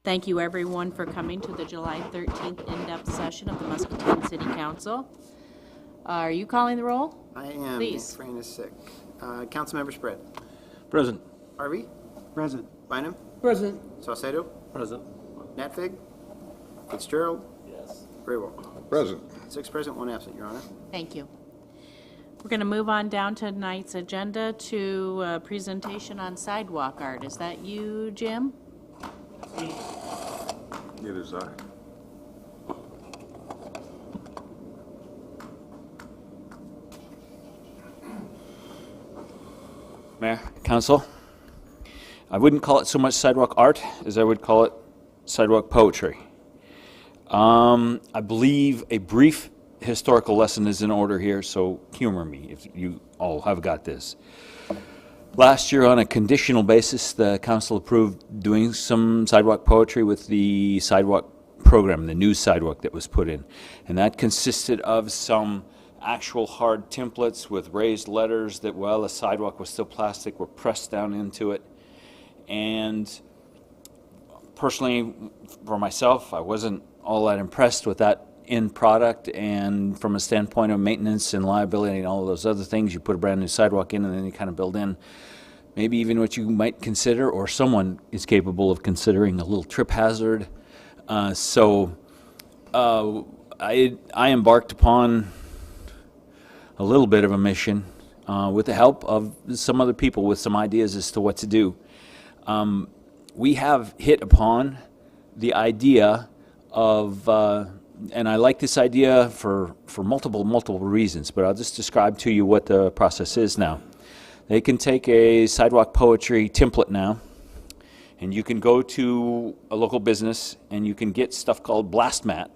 Thank you, everyone, for coming to the July 13th in-depth session of the Muscatine City Council. Are you calling the roll? I am. Please. Fran is sick. Councilmember Spread. Present. Harvey. Present. Bynum. Present. Saucedo. Present. Natfig. Fitzgerald. Yes. Grable. Present. 6 present, 1 absent, Your Honor. Thank you. We're going to move on down to tonight's agenda to a presentation on sidewalk art. Is that you, Jim? It is I. Mayor, Council, I wouldn't call it so much sidewalk art as I would call it sidewalk poetry. I believe a brief historical lesson is in order here, so humor me if you all have got this. Last year, on a conditional basis, the council approved doing some sidewalk poetry with the sidewalk program, the new sidewalk that was put in. And that consisted of some actual hard templates with raised letters that, while the sidewalk was still plastic, were pressed down into it. And personally, for myself, I wasn't all that impressed with that end product, and from a standpoint of maintenance and liability and all of those other things, you put a brand new sidewalk in and then you kind of build in maybe even what you might consider, or someone is capable of considering, a little trip hazard. So I embarked upon a little bit of a mission with the help of some other people with some ideas as to what to do. We have hit upon the idea of and I like this idea for multiple reasons, but I'll just describe to you what the process is now. They can take a sidewalk poetry template now, and you can go to a local business and you can get stuff called blast mat,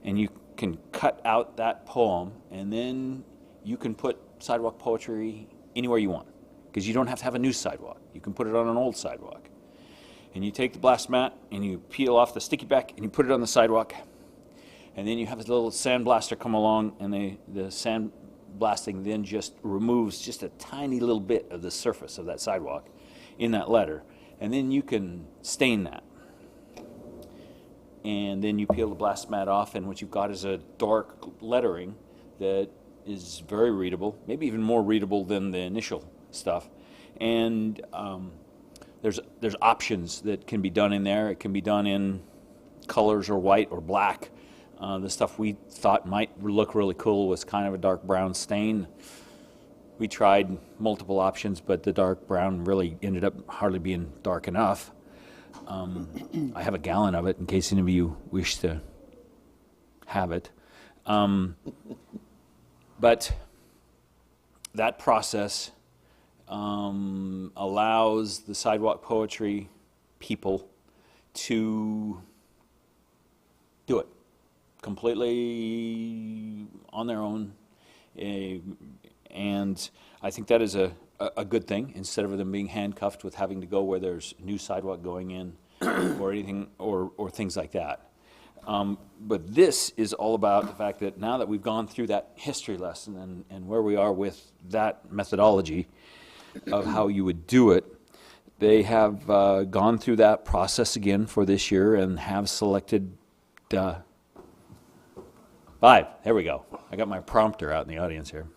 and you can cut out that poem, and then you can put sidewalk poetry anywhere you want, because you don't have to have a new sidewalk. You can put it on an old sidewalk. And you take the blast mat and you peel off the sticky back and you put it on the sidewalk. And then you have a little sandblaster come along, and the sand blasting then just removes just a tiny little bit of the surface of that sidewalk in that letter. And then you can stain that. And then you peel the blast mat off, and what you've got is a dark lettering that is very readable, maybe even more readable than the initial stuff. And there's options that can be done in there. It can be done in colors or white or black. The stuff we thought might look really cool was kind of a dark brown stain. We tried multiple options, but the dark brown really ended up hardly being dark enough. I have a gallon of it in case any of you wish to have it. But that process allows the sidewalk poetry people to do it completely on their own, and I think that is a good thing, instead of them being handcuffed with having to go where there's new sidewalk going in or anything or things like that. But this is all about the fact that now that we've gone through that history lesson and where we are with that methodology of how you would do it, they have gone through that process again for this year and have selected 5. There we go. I got my prompter out in the audience here.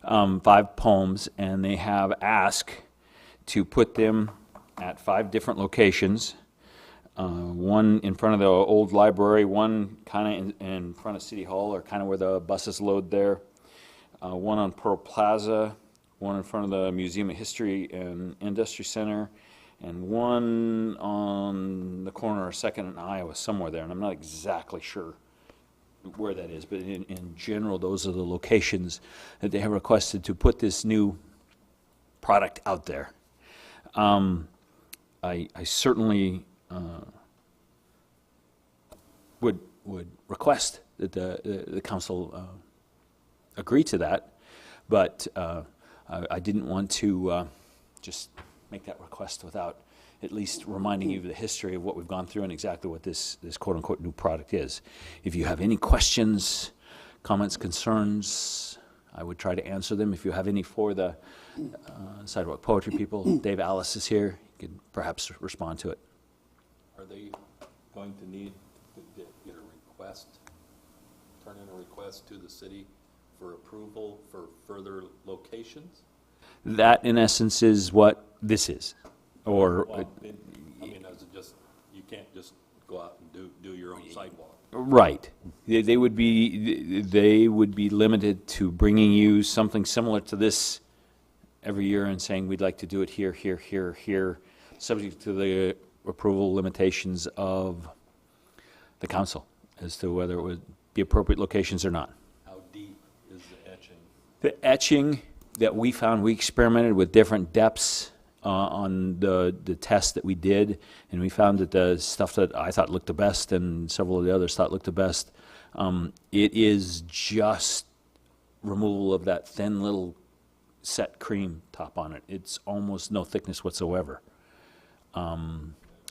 5 poems, and they have asked to put them at 5 different locations. One in front of the old library, one kind of in front of City Hall, or kind of where the buses load there. One on Pearl Plaza, one in front of the Museum of History and Industry Center, and one on the corner of 2nd and Iowa, somewhere there, and I'm not exactly sure where that is, but in general, those are the locations that they have requested to put this new product out there. I certainly would request that the council agree to that, but I didn't want to just make that request without at least reminding you of the history of what we've gone through and exactly what this quote-unquote new product is. If you have any questions, comments, concerns, I would try to answer them. If you have any for the sidewalk poetry people, Dave Alice is here. You can perhaps respond to it. Are they going to need to get a request, turn in a request to the city for approval for further locations? That, in essence, is what this is. Or, Well, I mean, is it just, you can't just go out and do your own sidewalk? right. They would be limited to bringing you something similar to this every year and saying, we'd like to do it here, here, here, here, subject to the approval limitations of the council as to whether it would be appropriate locations or not. How deep is the etching? The etching that we found, we experimented with different depths on the test that we did, and we found that the stuff that I thought looked the best and several of the others thought looked the best, it is just removal of that thin little set cream top on it. It's almost no thickness whatsoever.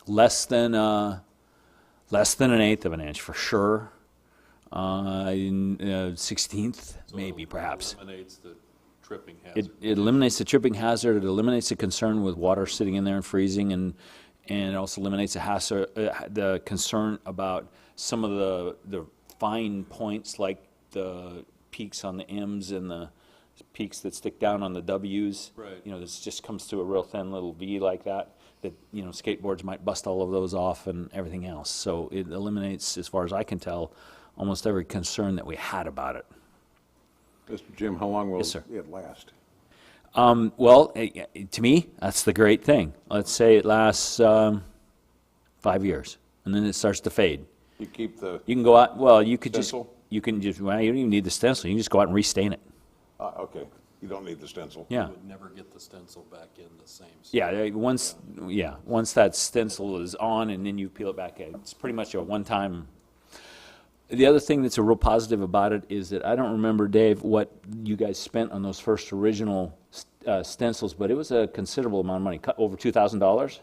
Less than an eighth of an inch for sure. 16th, So maybe, it perhaps. eliminates the tripping hazard. It eliminates the tripping hazard, it eliminates the concern with water sitting in there and freezing, and it also eliminates the concern about some of the fine points, like the peaks on the M's and the peaks that stick down on the W's. Right. You know, this just comes to a real thin little V like that, you know, skateboards might bust all of those off and everything else. So it eliminates, as far as I can tell, almost every concern that we had about it. Mr. Jim, how long will Yes, sir. it last? Well, to me, that's the great thing. Let's say it lasts 5 years, and then it starts to fade. You keep the, You can go out, well, you could just, Stencil? you can just, well, you don't even need the stencil, you can just go out and restain it. okay, you don't need the stencil. Yeah. You would never get the stencil back in the same. Once that stencil is on and then you peel it back, it's pretty much a one-time. The other thing that's a real positive about it is that I don't remember, Dave, what you guys spent on those first original stencils, but it was a considerable amount of money, over $2,000?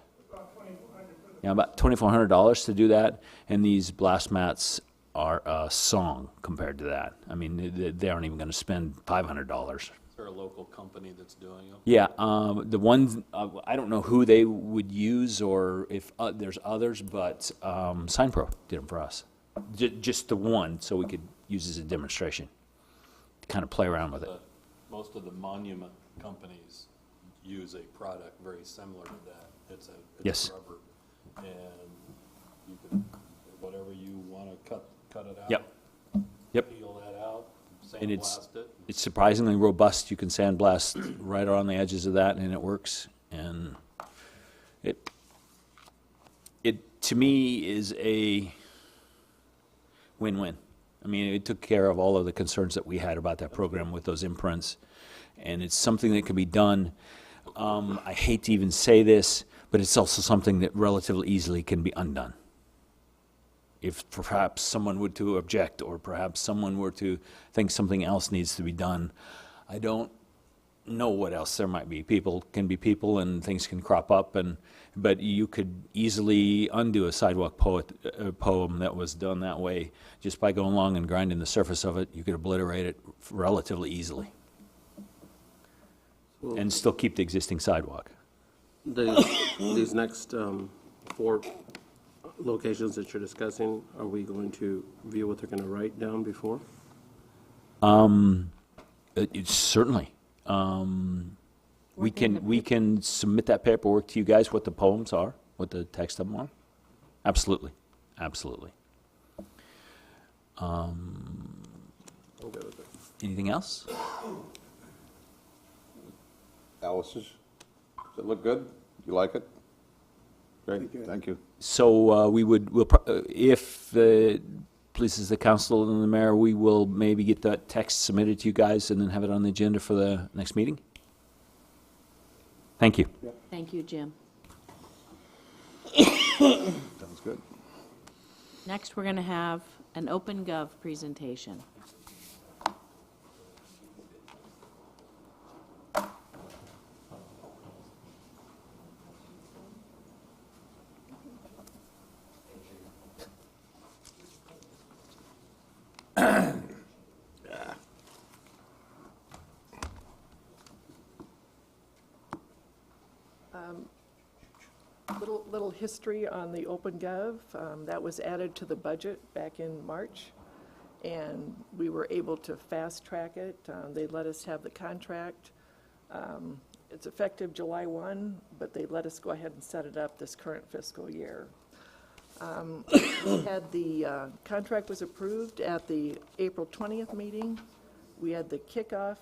Yeah, about $2,400 to do that, and these blast mats are a song compared to that. I mean, they aren't even going to spend $500. Is there a local company that's doing them? Yeah, the ones, I don't know who they would use or if there's others, but SignPro did them for us. Just the one, so we could use as a demonstration, to kind of play around with it. Most of the monument companies use a product very similar to that. It's Yes. rubber, and you can, whatever you want to cut it out. Yep. Yep. Peel that out, And it's- sandblast it. It's surprisingly robust. You can sandblast right around the edges of that, and it works. And it to me is a win-win. I mean, it took care of all of the concerns that we had about that program with those imprints, and it's something that can be done. I hate to even say this, but it's also something that relatively easily can be undone. If perhaps someone were to object, or perhaps someone were to think something else needs to be done, I don't know what else there might be. People can be people, and things can crop up, but you could easily undo a sidewalk poem that was done that way just by going along and grinding the surface of it. You could obliterate it relatively easily, and still keep the existing sidewalk. These next 4 locations that you're discussing, are we going to view what they're going to write down before? Certainly. We can submit that paperwork to you guys, what the poems are, what the text of them are. Absolutely, absolutely. I'm good with it. Anything else? Alice's, does it look good? You like it? Great, thank you. So if pleases the council and the mayor, we will maybe get that text submitted to you guys and then have it on the agenda for the next meeting. Thank you. Thank you, Jim. Sounds good. Next, we're going to have an OpenGov presentation. Little history on the OpenGov. That was added to the budget back in March, and we were able to fast track it. They let us have the contract. It's effective July 1, but they let us go ahead and set it up this current fiscal year. We had the contract was approved at the April 20th meeting. We had the kickoff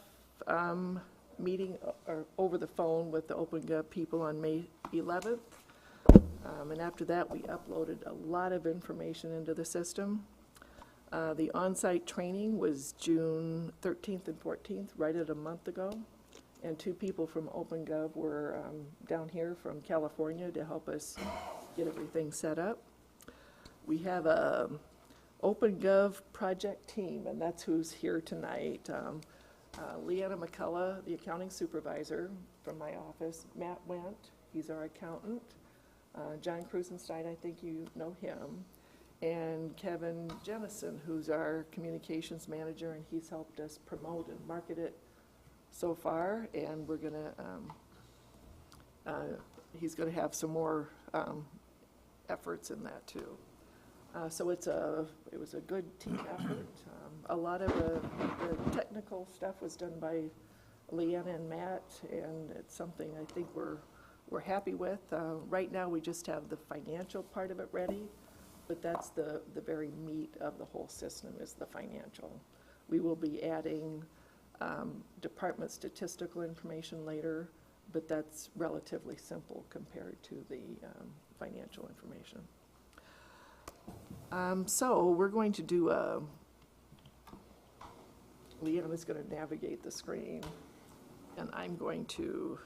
meeting over the phone with the OpenGov people on May 11th. And after that, we uploaded a lot of information into the system. The on-site training was June 13th and 14th, right at a month ago. And 2 people from OpenGov were down here from California to help us get everything set up. We have a OpenGov project team, and that's who's here tonight. Leanna McCullough, the accounting supervisor from my office. Matt Wendt, he's our accountant. John Krusenstein, I think you know him. And Kevin Jennison, who's our communications manager, and he's helped us promote and market it so far. And we're gonna, he's gonna have some more efforts in that too. So it was a good team effort. A lot of the technical stuff was done by Leanna and Matt, and it's something I think we're happy with. Right now, we just have the financial part of it ready, but that's the very meat of the whole system is the financial. We will be adding department statistical information later, but that's relatively simple compared to the financial information. So we're going to do Leanna's going to navigate the screen, and I'm going to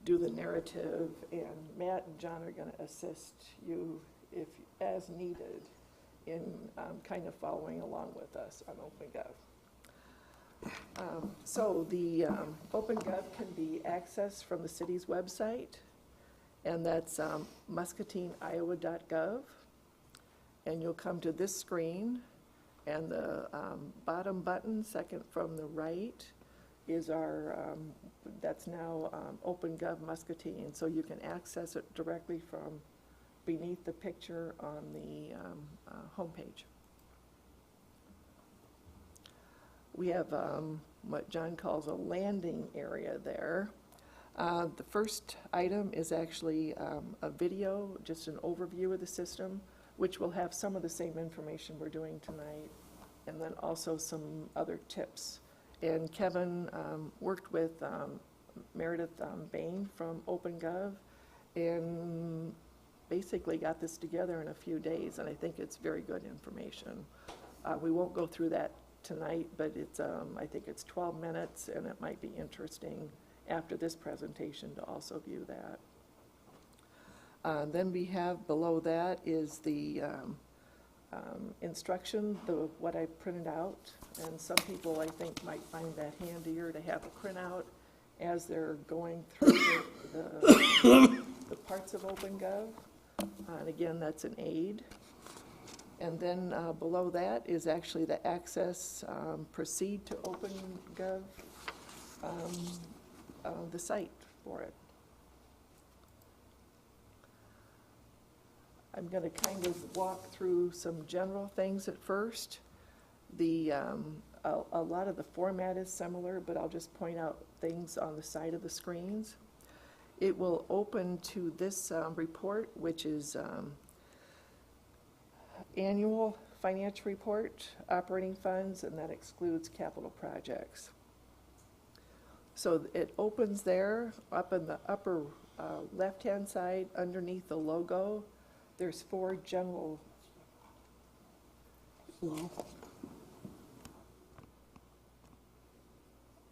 do the narrative, and Matt and John are going to assist you if as needed in kind of following along with us on OpenGov. So the OpenGov can be accessed from the city's website, and that's muscatineiowa.gov. And you'll come to this screen, and the bottom button, second from the right, is our, that's now OpenGov Muscatine. So you can access it directly from beneath the picture on the homepage. We have what John calls a landing area there. The first item is actually a video, just an overview of the system, which will have some of the same information we're doing tonight, and then also some other tips. And Kevin worked with Meredith Bain from OpenGov and basically got this together in a few days, and I think it's very good information. We won't go through that tonight, but it's I think it's 12 minutes, and it might be interesting after this presentation to also view that. Then we have below that is the instruction, what I printed out, and some people I think might find that handier to have a printout as they're going through the parts of OpenGov. And again, that's an aid. And then below that is actually the access, proceed to OpenGov, the site for it. I'm going to kind of walk through some general things at first. A lot of the format is similar, but I'll just point out things on the side of the screens. It will open to this report, which is annual financial report, operating funds, and that excludes capital projects. So it opens there, up in the upper left-hand side, underneath the logo. There's 4 general.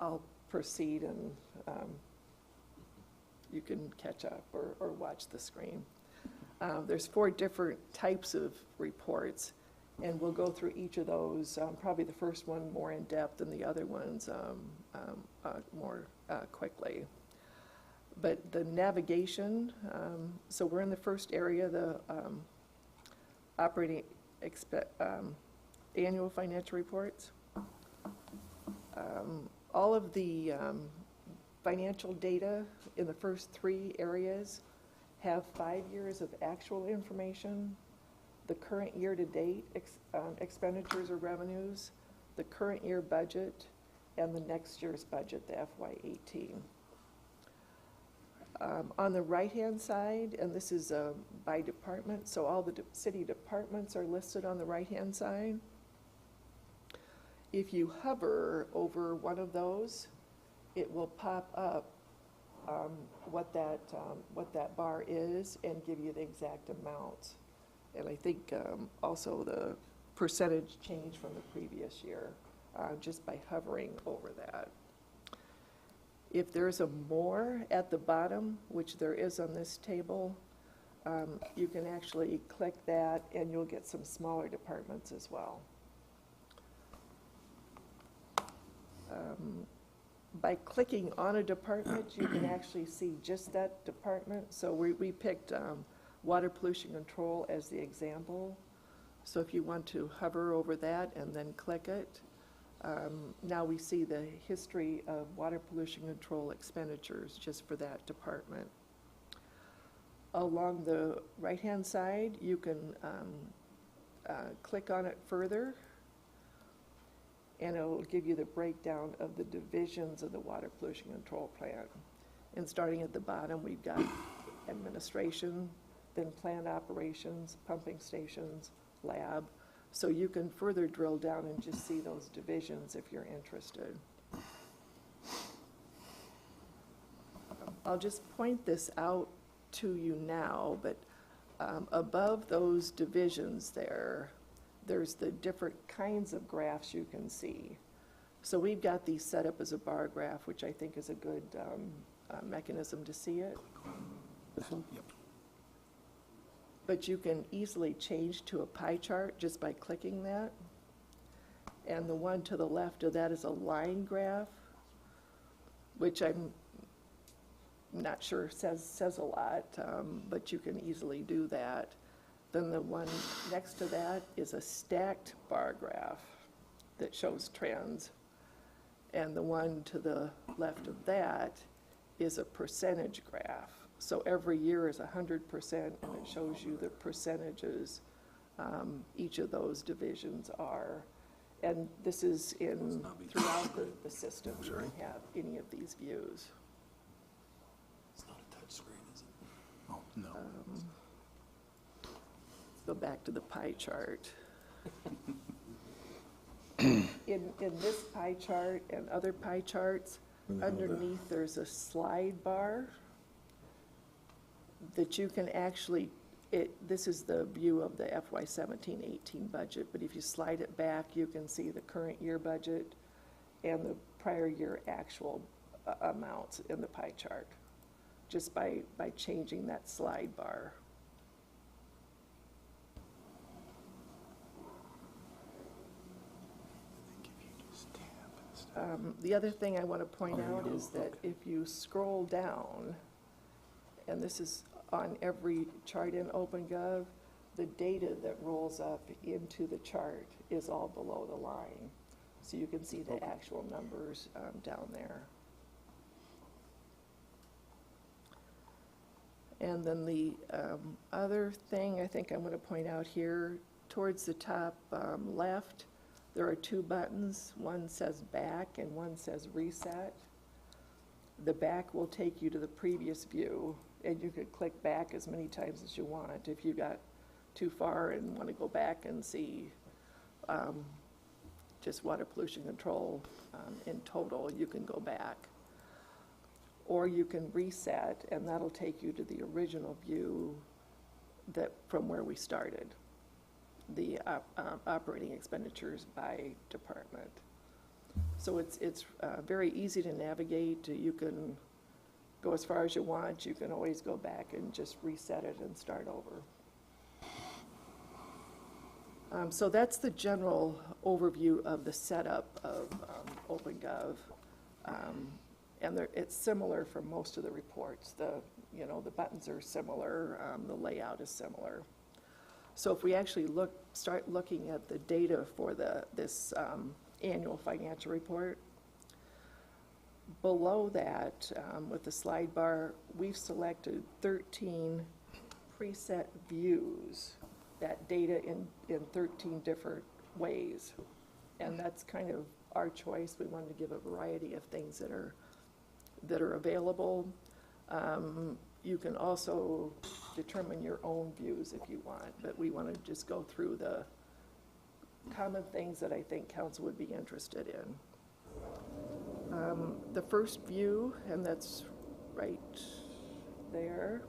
I'll proceed, and you can catch up or watch the screen. There's 4 different types of reports, and we'll go through each of those, probably the first one more in depth and the other ones more quickly. But the navigation, so we're in the first area, the operating annual financial reports. All of the financial data in the first 3 areas have 5 years of actual information, the current year-to-date expenditures or revenues, the current year budget, and the next year's budget, the FY18. On the right-hand side, and this is by department, so all the city departments are listed on the right-hand side. If you hover over one of those, it will pop up what that bar is and give you the exact amount. And I think also the percentage change from the previous year, just by hovering over that. If there's a more at the bottom, which there is on this table, you can actually click that and you'll get some smaller departments as well. By clicking on a department, you can actually see just that department. So we picked water pollution control as the example. So if you want to hover over that and then click it, now we see the history of water pollution control expenditures just for that department. Along the right-hand side, you can click on it further, and it will give you the breakdown of the divisions of the water pollution control plant. And starting at the bottom, we've got administration, then plant operations, pumping stations, lab. So you can further drill down and just see those divisions if you're interested. I'll just point this out to you now, but above those divisions there's the different kinds of graphs you can see. So we've got these set up as a bar graph, which I think is a good mechanism to see it. This one? Yep. But you can easily change to a pie chart just by clicking that. And the one to the left of that is a line graph, which I'm not sure says a lot, but you can easily do that. Then the one next to that is a stacked bar graph that shows trends. And the one to the left of that is a percentage graph. So every year is 100%, and it shows you the percentages each of those divisions are. And this is throughout the system. You can have any of these views. It's not a touch screen, is it? Oh, no. Go back to the pie chart. In this pie chart and other pie charts, underneath there's a slide bar that you can actually, this is the view of the FY17-18 budget, but if you slide it back, you can see the current year budget and the prior year actual amounts in the pie chart, just by changing that slide bar. The other thing I want to point out is that if you scroll down, and this is on every chart in OpenGov, the data that rolls up into the chart is all below the line. So you can see the actual numbers down there. And then the other thing I think I'm going to point out here, towards the top left, there are two buttons. One says back and one says reset. The back will take you to the previous view, and you could click back as many times as you want. If you got too far and want to go back and see just water pollution control in total, you can go back. Or you can reset, and that'll take you to the original view from where we started, the operating expenditures by department. So it's very easy to navigate. You can go as far as you want. You can always go back and just reset it and start over. So that's the general overview of the setup of OpenGov. And it's similar for most of the reports. The buttons are similar, the layout is similar. So if we actually start looking at the data for this annual financial report, below that, with the slide bar, we've selected 13 preset views, that data in 13 different ways. And that's kind of our choice. We wanted to give a variety of things that are available. You can also determine your own views if you want, but we want to just go through the common things that I think council would be interested in. The first view, and that's right there,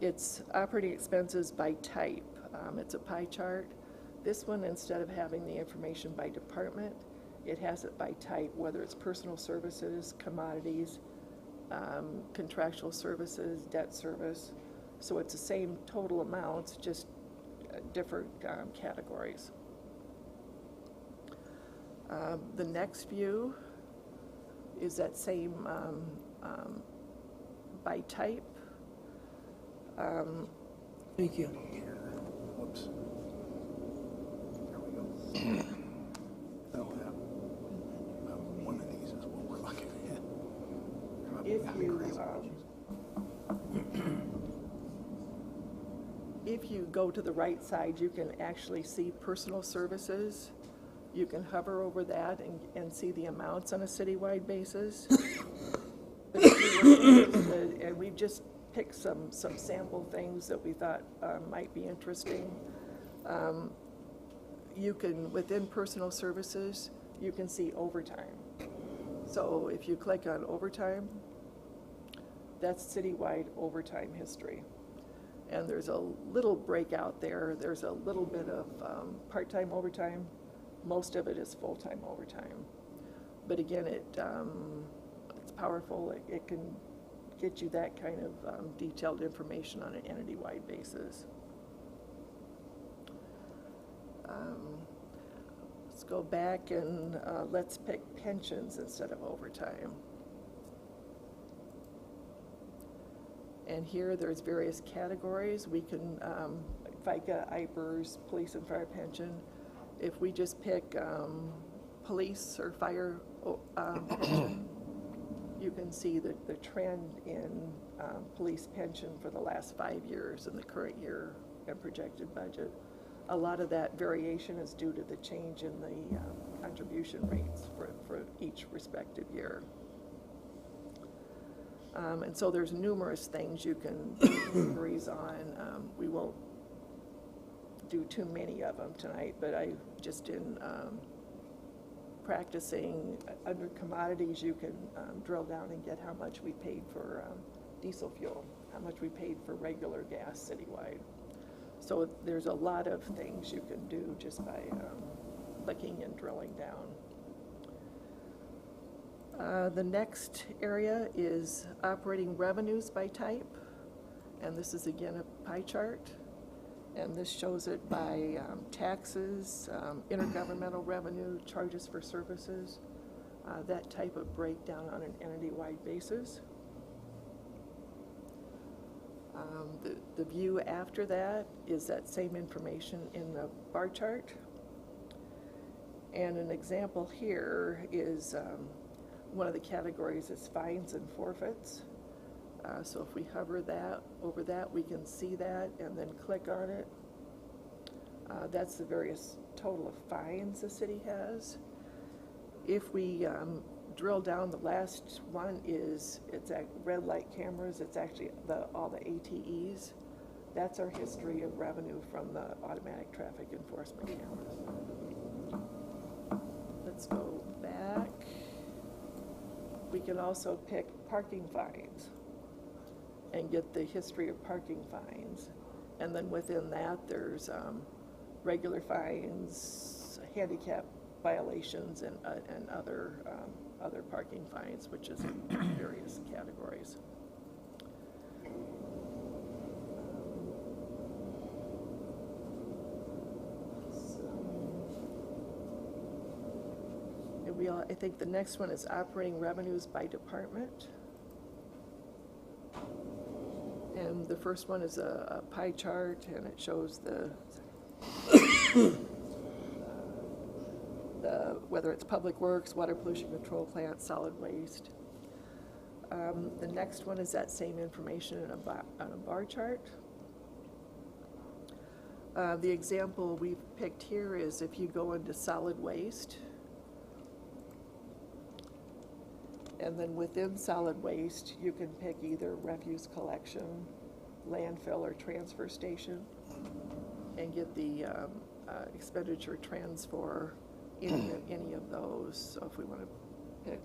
it's operating expenses by type. It's a pie chart. This one, instead of having the information by department, it has it by type, whether it's personal services, commodities, contractual services, debt service. So it's the same total amounts, just different categories. The next view is that same by type. Thank you. Whoops. There we go. Oh, yeah. One of these is what we're looking at. If you go to the right side, you can actually see personal services. You can hover over that and see the amounts on a citywide basis. But if you're interested, and we've just picked some sample things that we thought might be interesting. You can, within personal services, you can see overtime. So if you click on overtime, that's citywide overtime history. And there's a little breakout there. There's a little bit of part-time overtime. Most of it is full-time overtime. But again, it's powerful. It can get you that kind of detailed information on an entity-wide basis. Let's go back and let's pick pensions instead of overtime. And here there's various categories. We can, FICA, IPERS, police and fire pension. If we just pick police or fire pension, you can see the trend in police pension for the last 5 years and the current year and projected budget. A lot of that variation is due to the change in the contribution rates for each respective year. And so there's numerous things you can do inquiries on. We won't do too many of them tonight, but I just in practicing under commodities, you can drill down and get how much we paid for diesel fuel, how much we paid for regular gas citywide. So there's a lot of things you can do just by clicking and drilling down. The next area is operating revenues by type, and this is again a pie chart, and this shows it by taxes, intergovernmental revenue, charges for services, that type of breakdown on an entity-wide basis. The view after that is that same information in the bar chart, and an example here is one of the categories is fines and forfeits. So if we hover over that, we can see that and then click on it. That's the various total of fines the city has. If we drill down, the last one is, it's at red light cameras. It's actually all the ATEs. That's our history of revenue from the automatic traffic enforcement cameras. Let's go back. We can also pick parking fines and get the history of parking fines. And then within that, there's regular fines, handicap violations, and other parking fines, which is in various categories. I think the next one is operating revenues by department. And the first one is a pie chart, and it shows whether it's public works, water pollution control plant, solid waste. The next one is that same information in on a bar chart. The example we've picked here is if you go into solid waste, and then within solid waste, you can pick either refuse collection, landfill, or transfer station, and get the expenditure trends for any of those. So if we want to pick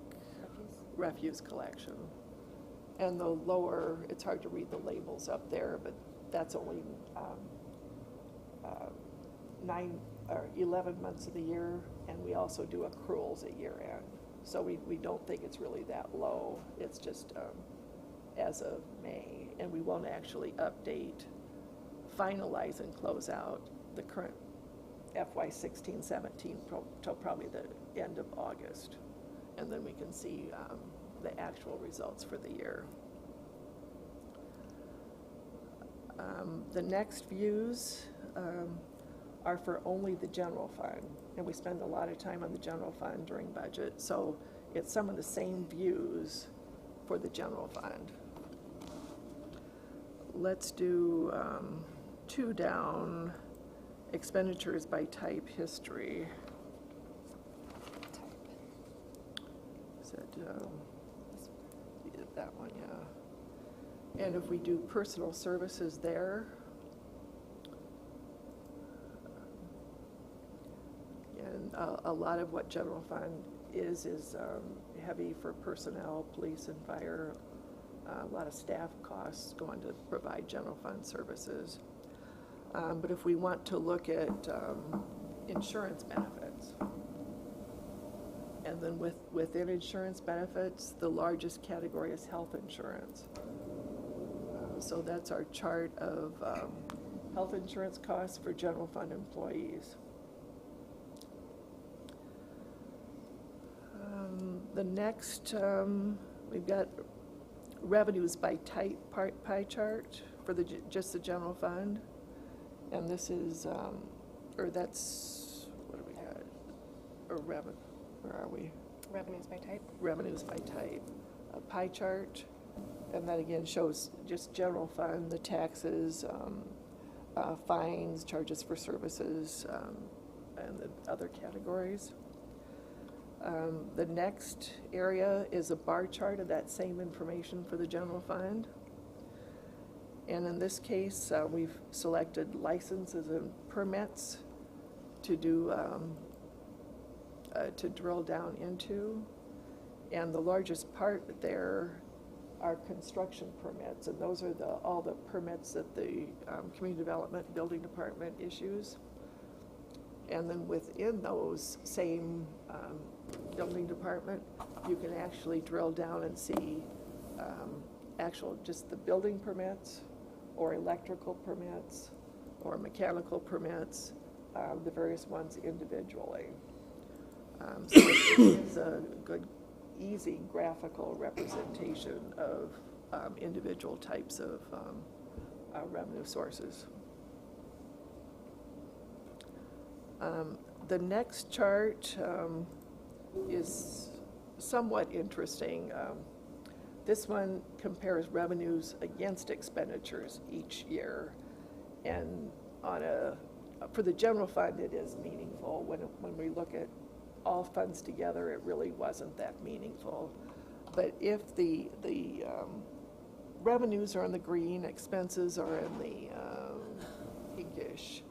refuse collection. And the lower, it's hard to read the labels up there, but that's only 11 months of the year, and we also do accruals at year end. So we don't think it's really that low. It's just as of May, and we won't actually update, finalize and close out the current FY 16-17 till probably the end of August. And then we can see the actual results for the year. The next views are for only the general fund, and we spend a lot of time on the general fund during budget, so it's some of the same views for the general fund. Let's do 2 down, expenditures by type history. Is that, that one, yeah. And if we do personal services there, and a lot of what general fund is heavy for personnel, police and fire. A lot of staff costs going to provide general fund services. But if we want to look at insurance benefits, and then within insurance benefits, the largest category is health insurance. So that's our chart of health insurance costs for general fund employees. The next, we've got revenues by type pie chart for just the general fund. And this is, or that's, what do we got? Or where are we? Revenues by type. Revenues by type. A pie chart, and that again shows just general fund, the taxes, fines, charges for services, and the other categories. The next area is a bar chart of that same information for the general fund. And in this case, we've selected licenses and permits to do, to drill down into. And the largest part there are construction permits, and those are all the permits that the Community Development Building Department issues. And then within those same building department, you can actually drill down and see just the building permits, or electrical permits, or mechanical permits, the various ones individually. So it is a good, easy graphical representation of individual types of revenue sources. The next chart is somewhat interesting. This one compares revenues against expenditures each year, and for the general fund it is meaningful. When we look at all funds together, it really wasn't that meaningful. But if the revenues are in the green, expenses are in the pinkish.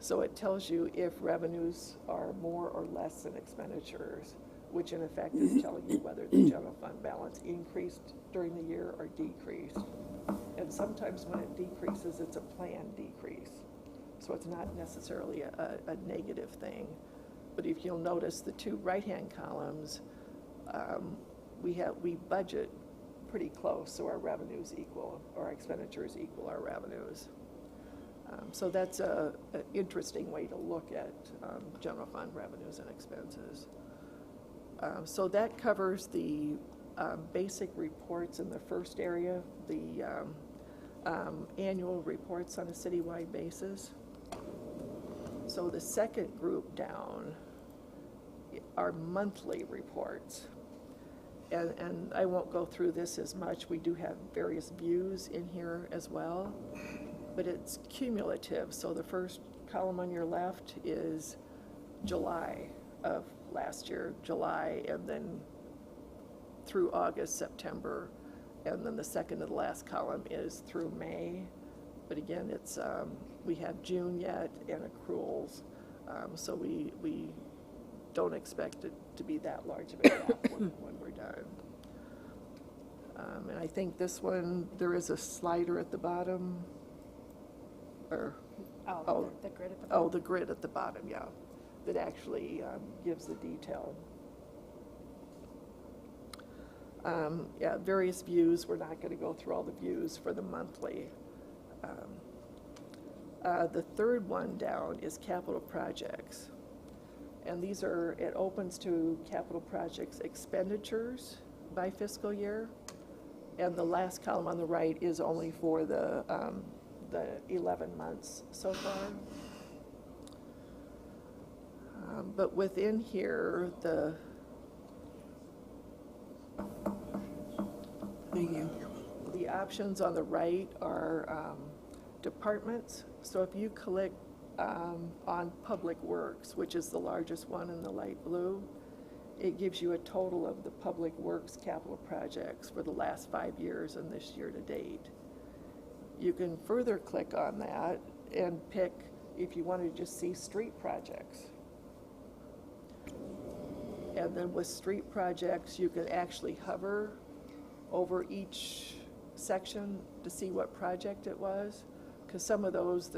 So it tells you if revenues are more or less than expenditures, which in effect is telling you whether the general fund balance increased during the year or decreased. And sometimes when it decreases, it's a planned decrease. So it's not necessarily a negative thing. But if you'll notice the two right-hand columns, we budget pretty close, so our revenues equal, or our expenditures equal our revenues. So that's an interesting way to look at general fund revenues and expenses. So that covers the basic reports in the first area, the annual reports on a citywide basis. So the second group down are monthly reports. And I won't go through this as much. We do have various views in here as well, but it's cumulative. So the first column on your left is July of last year, July, and then through August, September, and then the second to the last column is through May. But again, it's, we have June yet and accruals, so we don't expect it to be that large of a gap when we're done. And I think this one, there is a slider at the bottom, or, Oh, the grid at the bottom. oh, the grid at the bottom, yeah, that actually gives the detail. Yeah, various views. We're not going to go through all the views for the monthly. The third one down is capital projects. And these are, it opens to capital projects expenditures by fiscal year. And the last column on the right is only for the 11 months so far. But within here, the options on the right are departments. So if you click on Public Works, which is the largest one in the light blue, it gives you a total of the Public Works capital projects for the last 5 years and this year to date. You can further click on that and pick if you want to just see street projects. And then with street projects, you can actually hover over each section to see what project it was, because some of those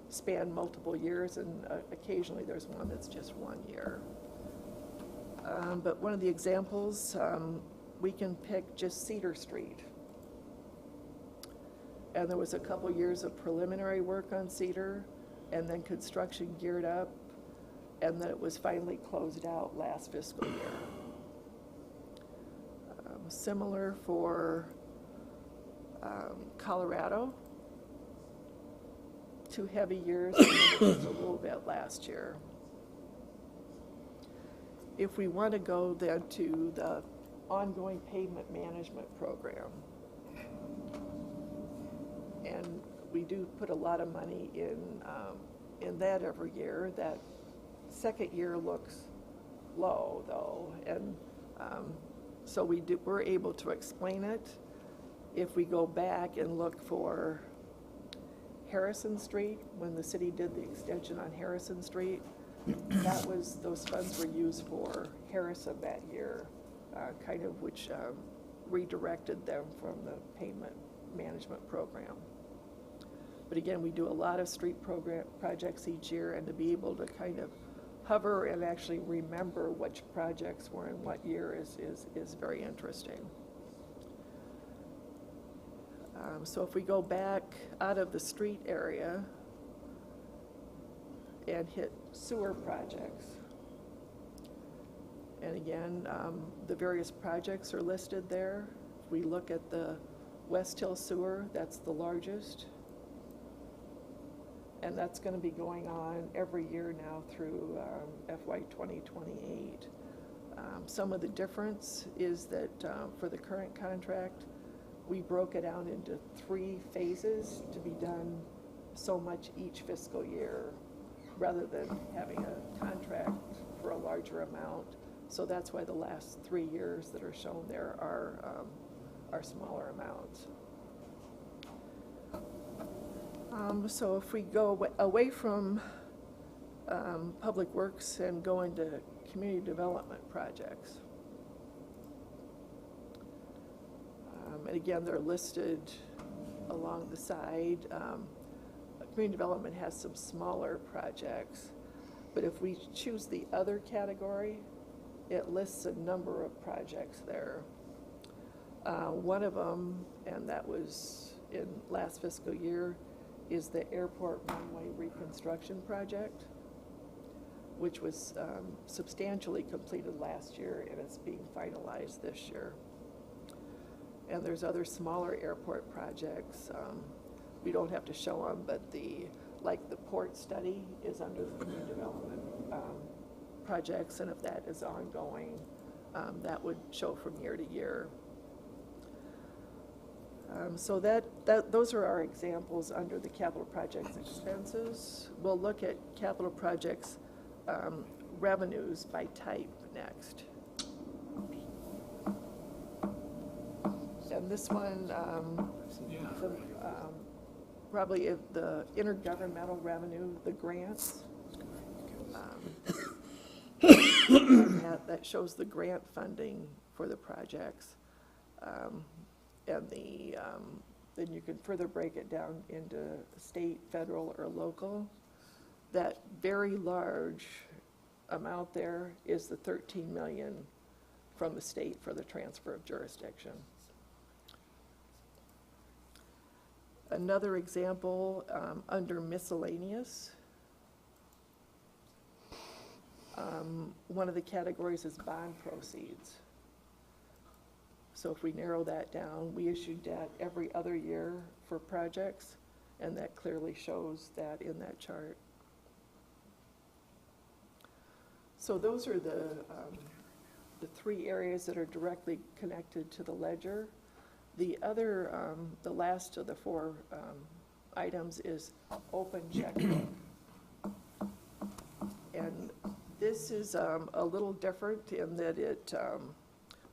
span multiple years, and occasionally there's one that's just 1 year. But one of the examples, we can pick just Cedar Street. And there was a couple years of preliminary work on Cedar, and then construction geared up, and then it was finally closed out last fiscal year. Similar for Colorado. 2 heavy years, and then just a little bit last year. If we want to go then to the ongoing pavement management program, and we do put a lot of money in that every year. That second year looks low though, and so we're able to explain it. If we go back and look for Harrison Street, when the city did the extension on Harrison Street, those funds were used for Harrison that year, kind of which redirected them from the pavement management program. But again, we do a lot of street projects each year, and to be able to kind of hover and actually remember which projects were in what year is very interesting. So if we go back out of the street area and hit sewer projects, and again, the various projects are listed there. If we look at the West Hill Sewer, that's the largest. And that's going to be going on every year now through FY 2028. Some of the difference is that for the current contract, we broke it out into 3 phases to be done so much each fiscal year, rather than having a contract for a larger amount. So that's why the last 3 years that are shown there are smaller amounts. So if we go away from Public Works and go into community development projects, and again, they're listed along the side. Community development has some smaller projects, but if we choose the other category, it lists a number of projects there. One of them, and that was in last fiscal year, is the airport runway reconstruction project, which was substantially completed last year and is being finalized this year. And there's other smaller airport projects. We don't have to show them, but like the port study is under the community development projects, and if that is ongoing, that would show from year to year. So those are our examples under the capital projects expenses. We'll look at capital projects revenues by type next. And this one, probably if the intergovernmental revenue, the grants, that shows the grant funding for the projects. And then you can further break it down into state, federal, or local. That very large amount there is the 13 million from the state for the transfer of jurisdiction. Another example, under miscellaneous, one of the categories is bond proceeds. So if we narrow that down, we issue debt every other year for projects, and that clearly shows that in that chart. So those are the three areas that are directly connected to the ledger. The other, the last of the four items is open checkbook. And this is a little different in that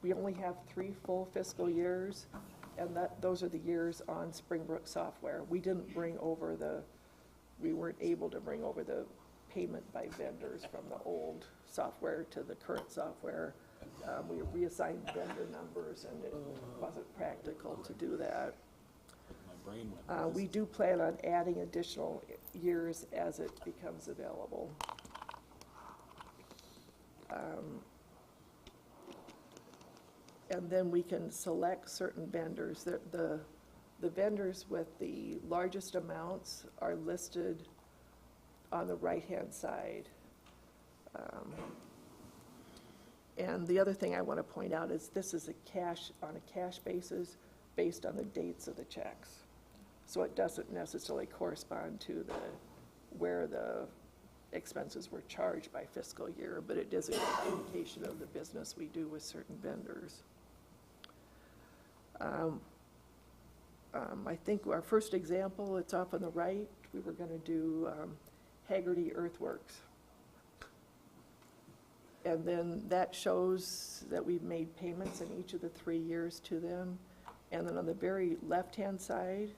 we only have 3 full fiscal years, and those are the years on Springbrook software. We weren't able to bring over the payment by vendors from the old software to the current software. We reassigned vendor numbers, and it wasn't practical to do that. My brain went. We do plan on adding additional years as it becomes available. And then we can select certain vendors. The vendors with the largest amounts are listed on the right-hand side. And the other thing I want to point out is this is on a cash basis based on the dates of the checks. So it doesn't necessarily correspond to where the expenses were charged by fiscal year, but it is an indication of the business we do with certain vendors. I think our first example, it's off on the right, we were going to do Haggerty Earthworks. And then that shows that we've made payments in each of the 3 years to them. And then on the very left-hand side,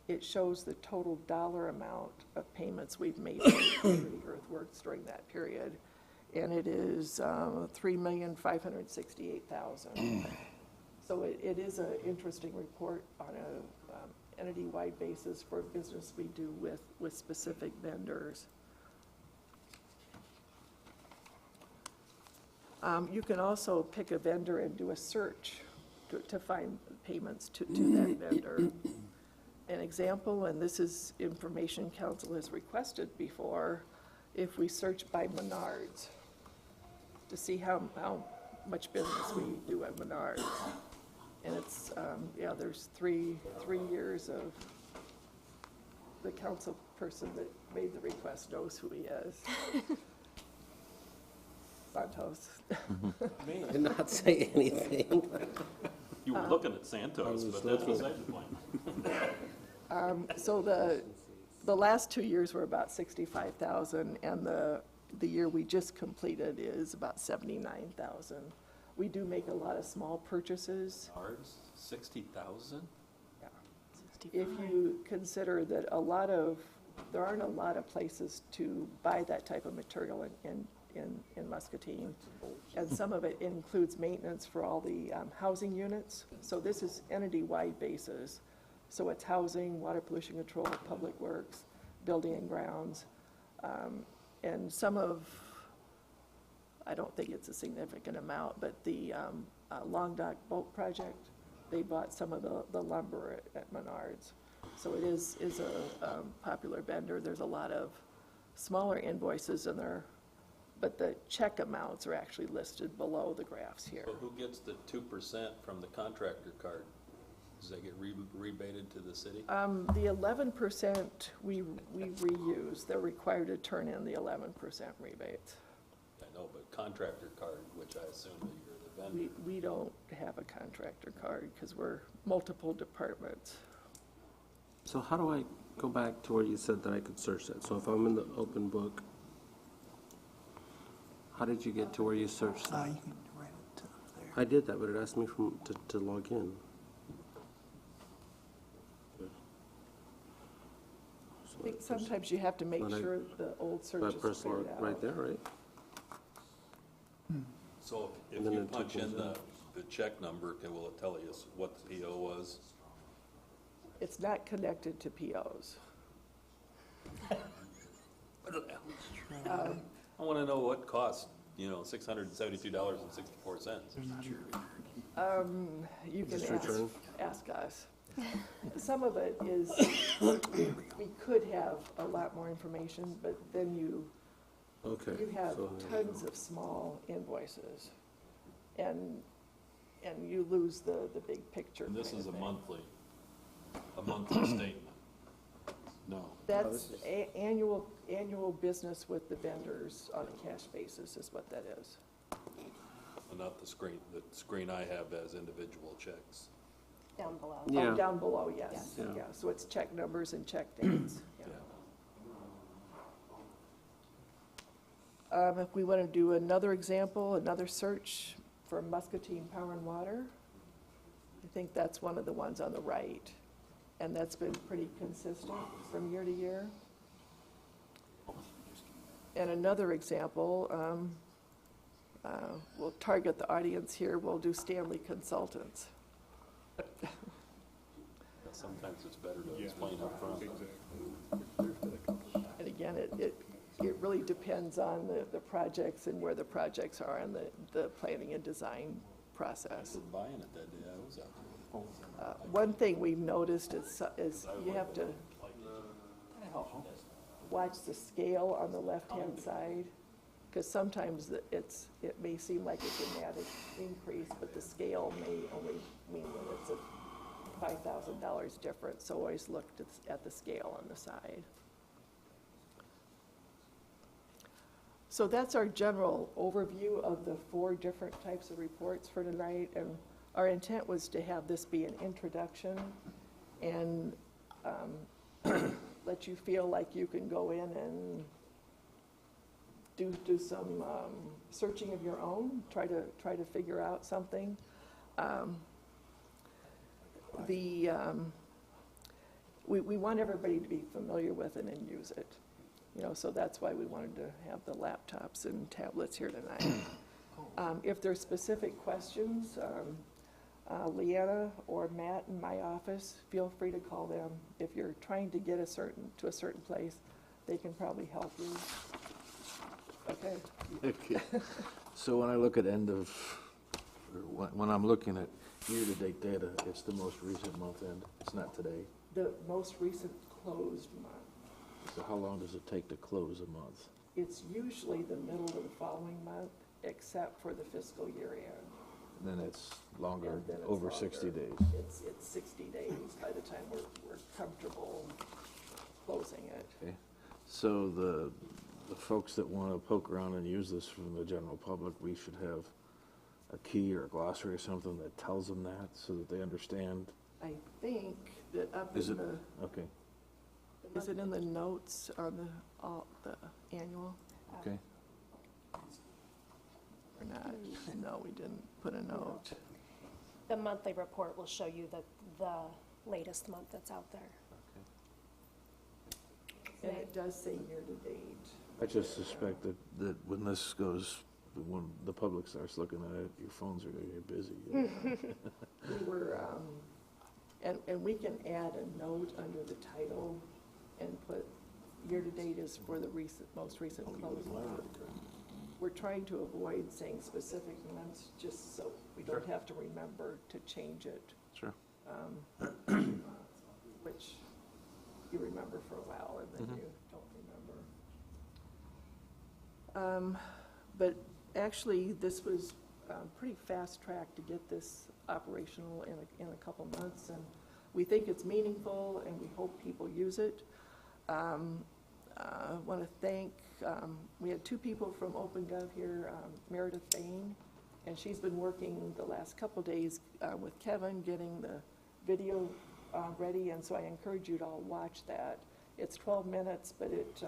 it shows the total dollar amount of payments we've made to Haggerty Earthworks during that period. And it is $3,568,000. So it is an interesting report on a entity-wide basis for business we do with specific vendors. You can also pick a vendor and do a search to find payments to that vendor. An example, and this is information council has requested before, if we search by Menards to see how much business we do at Menards. And it's, there's three years of the council person that made the request knows who he is. Santos. Did not say anything. You were looking at Santos, but that's beside the point. So the last 2 years were about 65,000, and the year we just completed is about 79,000. We do make a lot of small purchases. Ours, 60,000? Yeah. If you consider that there aren't a lot of places to buy that type of material in Muscatine, and some of it includes maintenance for all the housing units. So this is entity-wide basis. So it's housing, water pollution control, public works, building and grounds, and some of, I don't think it's a significant amount, but the Long Dock Boat Project, they bought some of the lumber at Menards. So it is a popular vendor. There's a lot of smaller invoices in there, but the check amounts are actually listed below the graphs here. So who gets the 2% from the contractor card? Does that get rebated to the city? The 11% we reuse. They're required to turn in the 11% rebates. I know, but contractor card, which I assume that you're the vendor. We don't have a contractor card because we're multiple departments. So how do I go back to where you said that I could search that? So if I'm in the open book, how did you get to where you searched that? You can write it there. I did that, but it asked me to log in. I think sometimes you have to make But I- sure the old So I search is press cleared log out. right there, right? So if And then you it punch in comes out. the check number, will it tell you what the PO was? It's not connected to POs. I want to know what cost, $672.64. You can Just return? ask us. Some of it is, we could have a lot more information, but then you Okay. have so- tons of small invoices. And you lose the big picture. And this kind is of a thing. monthly statement. No. That's annual business with the vendors on a cash basis is what that is. Not the screen I have as individual checks. Down below. Yeah. Oh, down below, yes. Yeah. Yeah, so it's check numbers and check dates. Yeah. Yeah. If we want to do another example, another search for Muscatine Power and Water, I think that's one of the ones on the right. And that's been pretty consistent from year to year. And another example, we'll target the audience here, we'll do Stanley Consultants. Sometimes it's better to explain up front. And again, it really depends on the projects and where the projects are in the planning and design process. Buying it that day, I was out there. One thing we've noticed is you have to watch the scale on the left-hand side, because sometimes it may seem like a dramatic increase, but the scale may only mean that it's a $5,000 difference, so always look at the scale on the side. So that's our general overview of the 4 different types of reports for tonight, and our intent was to have this be an introduction and let you feel like you can go in and do some searching of your own, try to figure out something. We want everybody to be familiar with it and use it. So that's why we wanted to have the laptops and tablets here tonight. If there's specific questions, Leanna or Matt in my office, feel free to call them. If you're trying to get to a certain place, they can probably help you. Okay. Okay. So when I look at when I'm looking at year-to-date data, it's the most recent month end. It's not today. The most recent closed month. So how long does it take to close a month? It's usually the middle of the following month, except for the fiscal year end. Then it's longer, And then it's over longer. 60 days. It's 60 days by the time we're comfortable closing it. Okay. So the folks that want to poke around and use this from the general public, we should have a key or a glossary or something that tells them that so that they understand. I think that up Is in it, okay, is it in the notes on the annual okay. or not? No, we didn't put a note. The monthly report will show you the latest month that's out there. And it does say year-to-date. I just suspect that when this goes, when the public starts looking at it, your phones are going to get busy. We were, and we can add a note under the title and put year-to-date is for the most recent close month. We're trying to avoid saying specific months, just so we don't have to remember to change it, Sure. which you remember for a while and then you don't remember. But actually, this was pretty fast-tracked to get this operational in a couple months, and we think it's meaningful, and we hope people use it. I want to thank, we had 2 people from OpenGov here, Meredith Bain And she's been working the last couple days with Kevin, getting the video ready, and so I encourage you to all watch that. It's 12 minutes, but it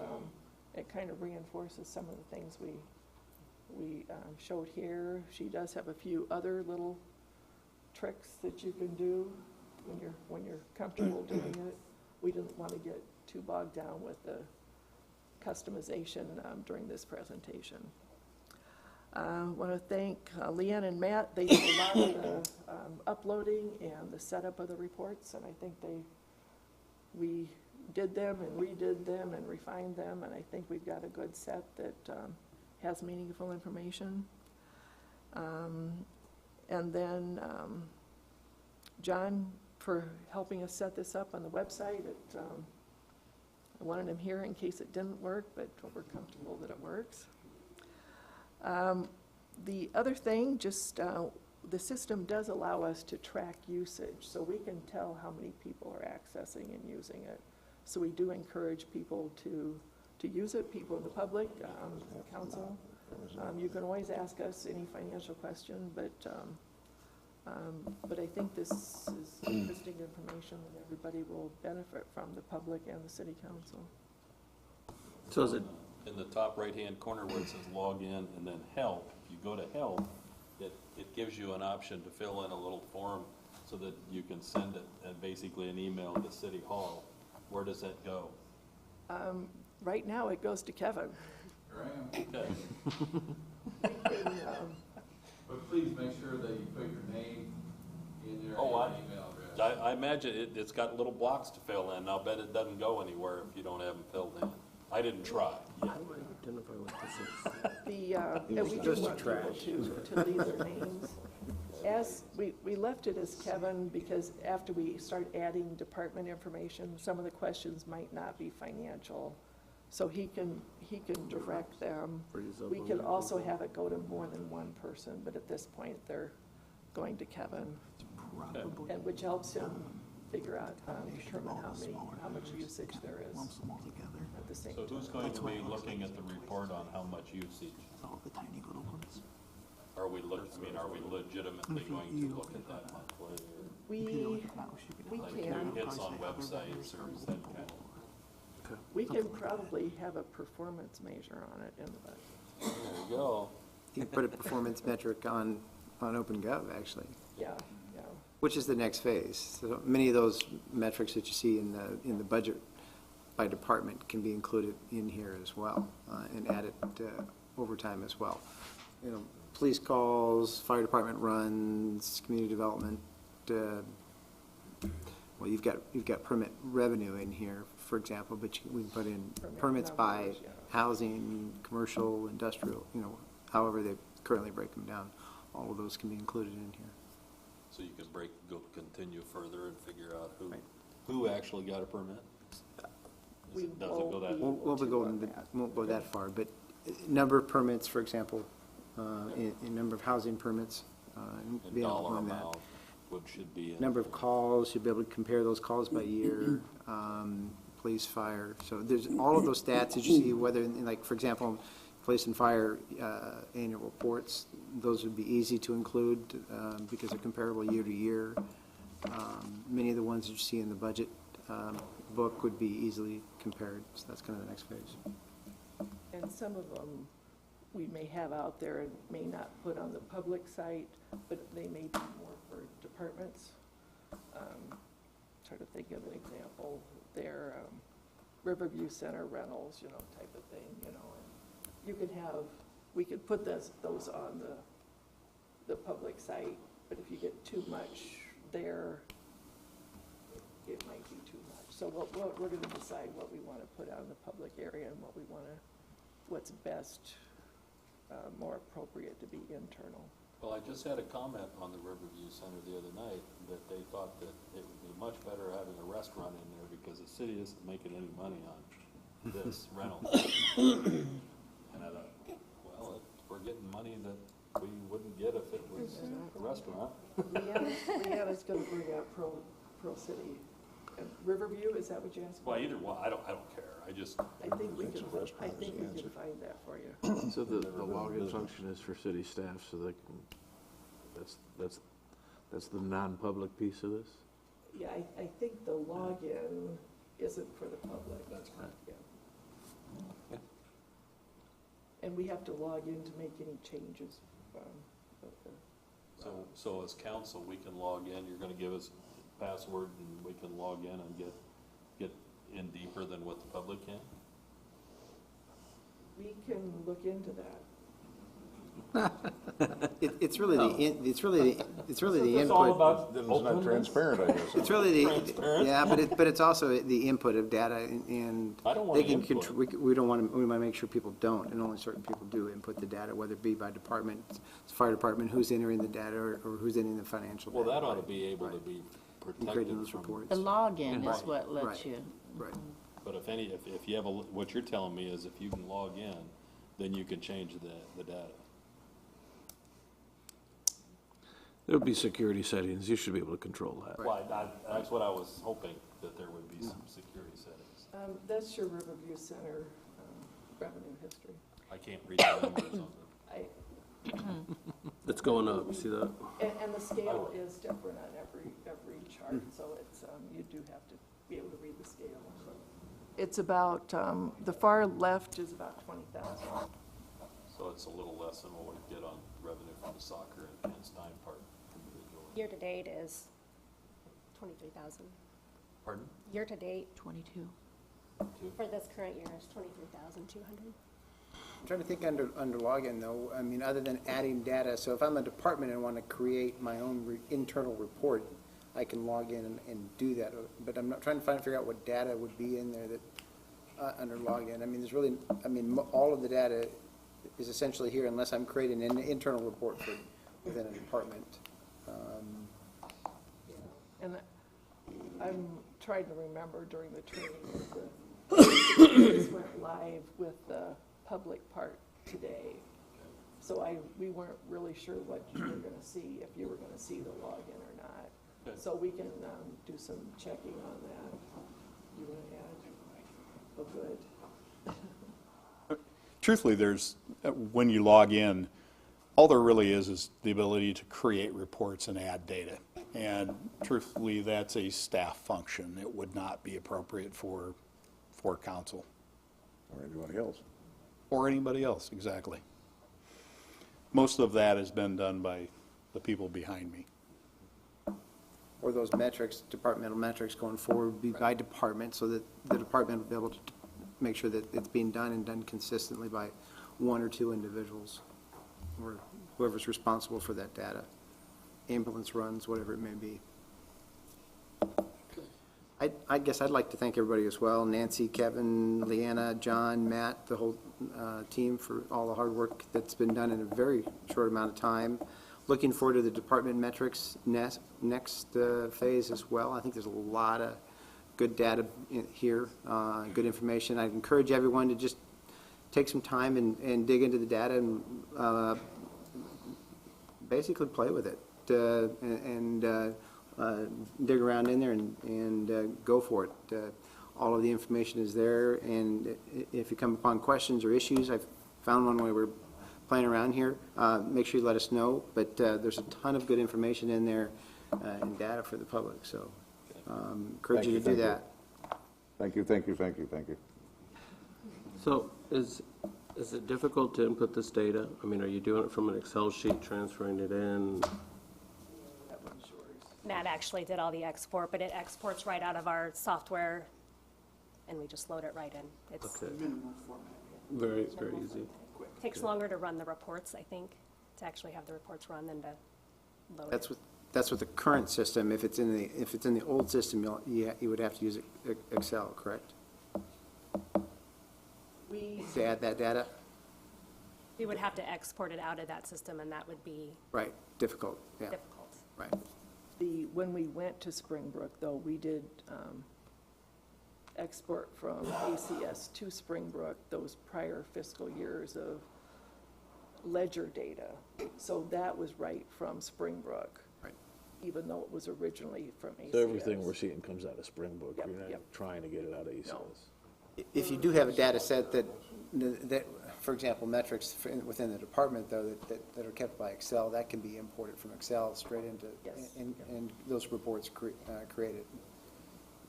kind of reinforces some of the things we showed here. She does have a few other little tricks that you can do when you're comfortable doing it. We didn't want to get too bogged down with the customization during this presentation. I want to thank Leanne and Matt. They did a lot of the uploading and the setup of the reports, and I think we did them and redid them and refined them, and I think we've got a good set that has meaningful information. And then John, for helping us set this up on the website. I wanted him here in case it didn't work, but we're comfortable that it works. The other thing, just the system does allow us to track usage, so we can tell how many people are accessing and using it. So we do encourage people to use it, people in the public, council. You can always ask us any financial question, but I think this is interesting information that everybody will benefit from, the public and the city council. So is it, In the top right-hand corner where it says log in and then help, if you go to help, it gives you an option to fill in a little form so that you can send it, basically an email to City Hall. Where does that go? Right now, it goes to Kevin. Okay. But please make sure that you put your name in there and Oh, your email address. I imagine it's got little blocks to fill in. I'll bet it doesn't go anywhere if you don't have them filled in. I didn't try. how do I identify what this is? And we do want people to leave their names. As, we left it as Kevin because after we start adding department information, some of the questions might not be financial. So he can direct them. We can also have it go to more than one person, but at this point, they're going to Kevin. And which helps him figure out, determine how much usage there is at the same So time. who's going to be looking at the report on how much usage? Are we legitimately going to look at that monthly? We can. Hits on websites or is that kind of? We can probably have a performance measure on it in the budget. There you go. You can put a performance metric on OpenGov, actually, Yeah. which is the next phase. So many of those metrics that you see in the budget by department can be included in here as well, and added over time as well. You know, police calls, fire department runs, community development. Well, you've got permit revenue in here, for example, but we can put in permits by numbers, yeah. housing, commercial, industrial, however they currently break them down. All of those can be included in here. So you can continue further and figure out who actually got a permit? Does it go that? Won't go that far, but number of permits, for example, in number of housing permits, And be able to dollar find that. amount, what should be in. Number of calls, you'll be able to compare those calls by year, police, fire. So there's all of those stats that you see, whether, like, for example, police and fire annual reports, those would be easy to include because they're comparable year to year. Many of the ones that you see in the budget book would be easily compared, so that's kind of the next phase. And some of them we may have out there and may not put on the public site, but they may be more for departments. Try to think of an example. Their Riverview Center rentals, type of thing, and you could have, we could put those on the public site, but if you get too much there, it might be too much. So we're going to decide what we want to put out in the public area and what's best, more appropriate to be internal. Well, I just had a comment on the Riverview Center the other night that they thought that it would be much better having a restaurant in there because the city isn't making any money on this rental. And I thought, well, we're getting money that we wouldn't get if it was a restaurant. Leanna's going to bring up Pearl City. And Riverview, is that what you asked? Well, either one, I don't care. I think we can find that for you. So the login function is for city staff, so they can That's the non-public piece of this? Yeah, I think the login isn't for the public. That's correct. Yeah. And we have to log in to make any changes. So as council, we can log in, you're gonna give us password and we can log in and get in deeper than what the public can? We can look into that. It's really the It's all input. about Then it's not transparent, I guess. It's really Transparent. yeah, but it's also the input of data, and I don't they want can input. we don't want to, we want to make sure people don't, and only certain people do input the data, whether it be by department, it's fire department, who's entering the data, or who's entering the financial Well, data. that ought to be able to be And creating protected those from, reports. The login is Right. what lets Right. you. Right. but if you have what you're telling me is if you can log in, then you can change the data. There'll be security settings, you should be able to control that. Well, that's what I was hoping, that there would be some security settings. That's your Riverview Center revenue history. I can't read the numbers on It's going up, see that? And the scale is different on every chart, so it's, you do have to be able to read the scale. It's about, the far left is about 20,000. so it's a little less than what we get on revenue from the soccer and Stein Park individually. Year-to-date is 23,000. Pardon? Year-to-date 22. for this current year is 23,200. I'm trying to think under login though, I mean, other than adding data, so if I'm a department and want to create my own internal report, I can log in and do that, but I'm not trying to figure out what data would be in there that, under login. I mean, there's really, I mean, all of the data is essentially here unless I'm creating an internal report for, within a department. And I'm trying to remember during the training, this went live with the public part today. So we weren't really sure what you were gonna see, if you were gonna see the login or not. Okay. So we can do some checking on that. You wanna add? Oh, good. Truthfully, when you log in, all there really is the ability to create reports and add data. And truthfully, that's a staff function. It would not be appropriate for council. Or anybody else. Or anybody else, exactly. Most of that has been done by the people behind me. Or those metrics, departmental metrics going forward would be by department, so that the department will be able to make sure that it's being done and done consistently by one or two individuals, or whoever's responsible for that data. Ambulance runs, whatever it may be. I guess I'd like to thank everybody as well, Nancy, Kevin, Leanna, John, Matt, the whole team for all the hard work that's been done in a very short amount of time. Looking forward to the department metrics next phase as well. I think there's a lot of good data here, good information. I'd encourage everyone to just take some time and dig into the data and basically play with it and dig around in there and go for it. All of the information is there, and if you come upon questions or issues, I've found one while we're playing around here, make sure you let us know, but there's a ton of good information in there and data for the public, so encourage you to do that. Thank you, thank you, thank you, thank you. So is it difficult to input this data? I mean, are you doing it from an Excel sheet, transferring it in? That one's yours. Matt actually did all the export, but it exports right out of our software, and we just load it right in. It's Okay. Very, very easy. takes longer to run the reports, I think, to actually have the reports run than to load That's it. with the current system. If it's in the old system, you would have to use Excel, correct? To add that data? We would have to export it out of that system, and that would be Right, difficult, yeah, difficult. right. When we went to Springbrook, though, we did export from ACS to Springbrook those prior fiscal years of ledger data. So that was right from Springbrook. Right. Even though it was originally from ACS. So everything we're seeing comes out of Springbrook, you're Yep, not yep. trying to get it out of ACS. No. If you do have a data set that for example, metrics within the department, though, that are kept by Excel, that can be imported from Excel straight into, Yes. and those reports created.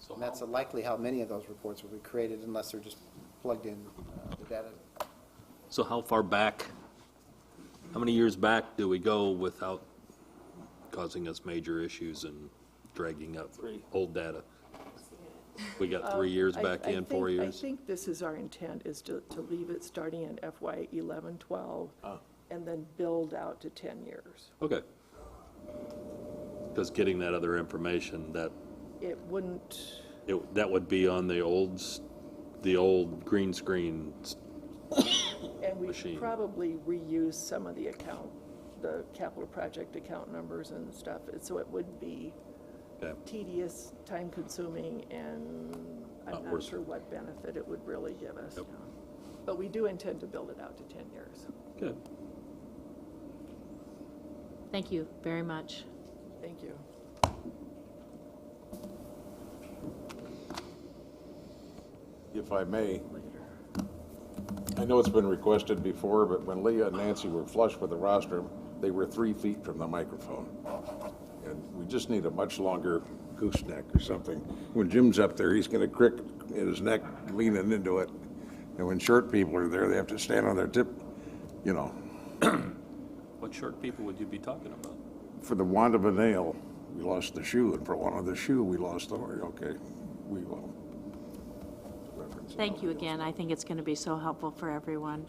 So And that's likely how many of those reports will be created unless they're just plugged in the data. So how far back, how many years back do we go without causing us major issues and dragging up old data? We got 3 years back in, 4 years? I think this is our intent, is to leave it starting in FY 11-12, and then build out to 10 years. Okay. Because getting that other information, that that would be on the old green screen. And we Machine. probably reuse some of the capital project account numbers and stuff, so it would be Okay. tedious, time-consuming, and I'm Not not worth sure what benefit it would really give us. Yep. yeah. But we do intend to build it out to 10 years. Good. Thank you very much. Thank you. If I may, I know it's been requested before, but when Leah and Nancy were flush with the rostrum, they were 3 feet from the microphone. And we just need a much longer gooseneck or something. When Jim's up there, he's got a crick in his neck leaning into it. And when short people are there, they have to stand on their tip, you know. What short people would you be talking about? For the want of a nail, we lost the shoe, and for want of the shoe, we lost the horse. Okay, we will. Thank you again. I think it's going to be so helpful for everyone.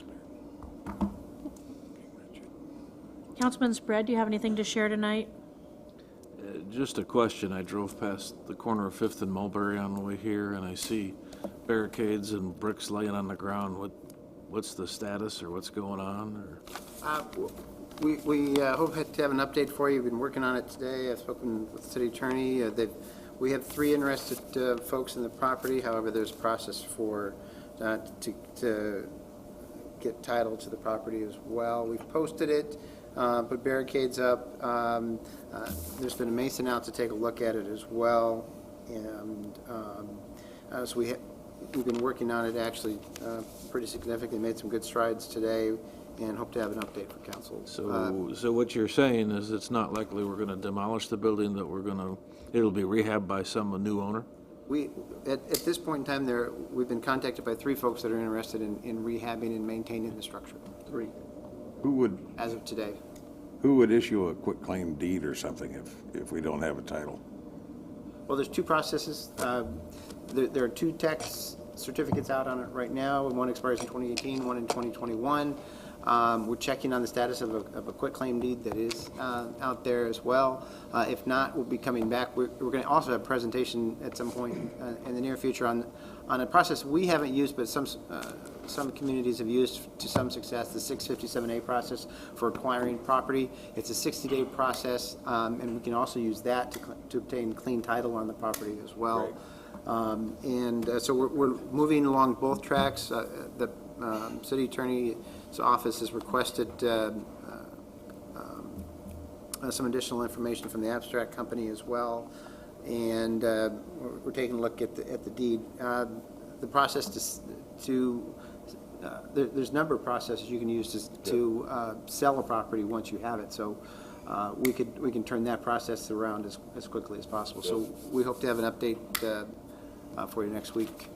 Councilman Spread, do you have anything to share tonight? Just a question. I drove past the corner of 5th and Mulberry on the way here, and I see barricades and bricks laying on the ground. What's the status, or what's going on? Or? We hope to have an update for you. We've been working on it today. I've spoken with the city attorney. We have 3 interested folks in the property. However, there's a process for to get title to the property as well. We've posted it, put barricades up. There's been a mason out to take a look at it as well. And so we've been working on it actually pretty significantly, made some good strides today, and hope to have an update for council. So what you're saying is it's not likely we're going to demolish the building, that it'll be rehabbed by some new owner? At this point in time, we've been contacted by 3 folks that are interested in rehabbing and maintaining the structure. 3, as of today. Who would issue a quitclaim deed or something if we don't have a title? Well, there's 2 processes. There are 2 tax certificates out on it right now. One expires in 2018, one in 2021. We're checking on the status of a quitclaim deed that is out there as well. If not, we'll be coming back. We're going to also have a presentation at some point in the near future on a process we haven't used, but some communities have used to some success, the 657A process for acquiring property. It's a 60-day process, and we can also use that to obtain clean title on the property as well. So we're moving along both tracks. The city attorney's office has requested some additional information from the abstract company as well, and we're taking a look at the deed. The process there's a number of processes you can use to sell a property once you have it. So we can turn that process around as quickly as possible. So we hope to have an update for you next week.